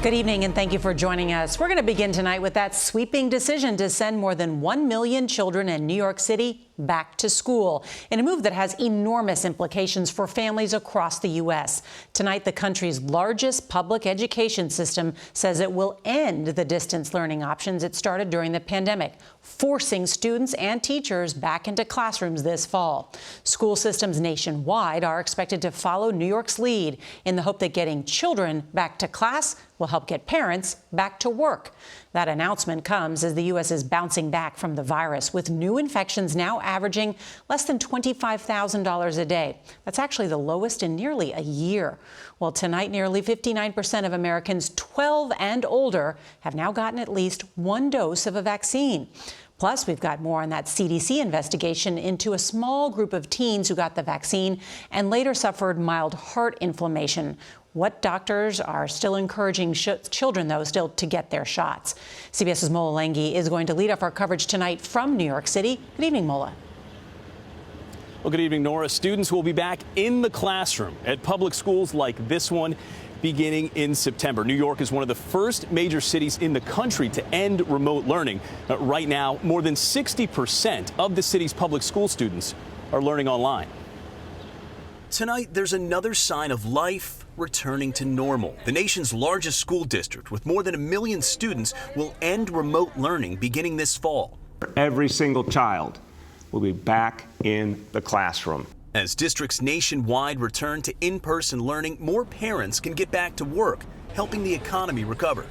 Good evening, and thank you for joining us. We're going to begin tonight with that sweeping decision to send more than 1 million children in New York City back to school, in a move that has enormous implications for families across the U.S. Tonight, the country's largest public education system says it will end the distance learning options it started during the pandemic, forcing students and teachers back into classrooms this fall. School systems nationwide are expected to follow New York's lead in the hope that getting children back to class will help get parents back to work. That announcement comes as the U.S. is bouncing back from the virus, with new infections now averaging less than $25,000 a day. That's actually the lowest in nearly a year. Well, tonight, nearly 59% of Americans 12 and older have now gotten at least one dose of a vaccine. Plus, we've got more on that CDC investigation into a small group of teens who got the vaccine and later suffered mild heart inflammation. What doctors are still encouraging children, though, still to get their shots. CBS's Mola Lenghi is going to lead off our coverage tonight from New York City. Good evening, Mola. Well, good evening, Nora. Students will be back in the classroom at public schools like this one beginning in September. New York is one of the first major cities in the country to end remote learning. Right now, more than 60% of the city's public school students are learning online. Tonight, there's another sign of life returning to normal. The nation's largest school district, with more than 1 million students, will end remote learning beginning this fall. Every single child will be back in the classroom. As districts nationwide return to in-person learning, more parents can get back to work, helping the economy recover.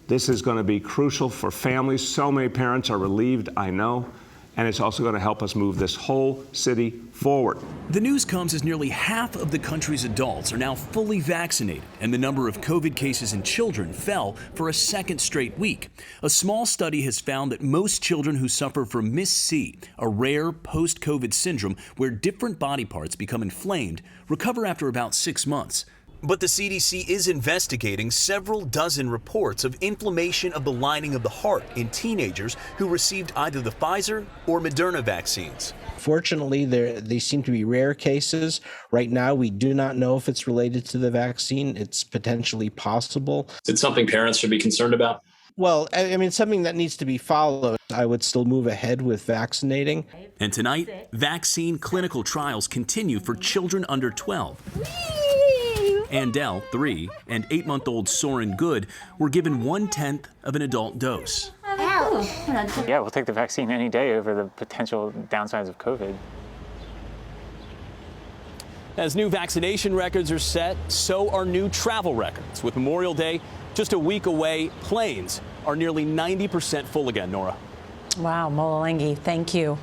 This is going to be crucial for families. So many parents are relieved, I know. And it's also going to help us move this whole city forward. The news comes as nearly half of the country's adults are now fully vaccinated, and the number of COVID cases in children fell for a second straight week. A small study has found that most children who suffer from MIS-C, a rare post-COVID syndrome where different body parts become inflamed, recover after about 6 months. But the CDC is investigating several dozen reports of inflammation of the lining of the heart in teenagers who received either the Pfizer or Moderna vaccines. Fortunately, they seem to be rare cases. Right now, we do not know if it's related to the vaccine. It's potentially possible. Is it something parents should be concerned about? Well, I mean, something that needs to be followed. I would still move ahead with vaccinating. And tonight, vaccine clinical trials continue for children under 12. Andel, 3, and 8-month-old Soren Good were given 1/10 of an adult dose. Yeah, we'll take the vaccine any day over the potential downsides of COVID. As new vaccination records are set, so are new travel records. With Memorial Day just a week away, planes are nearly 90% full again, Nora. Wow, Mola Lenghi, thank you.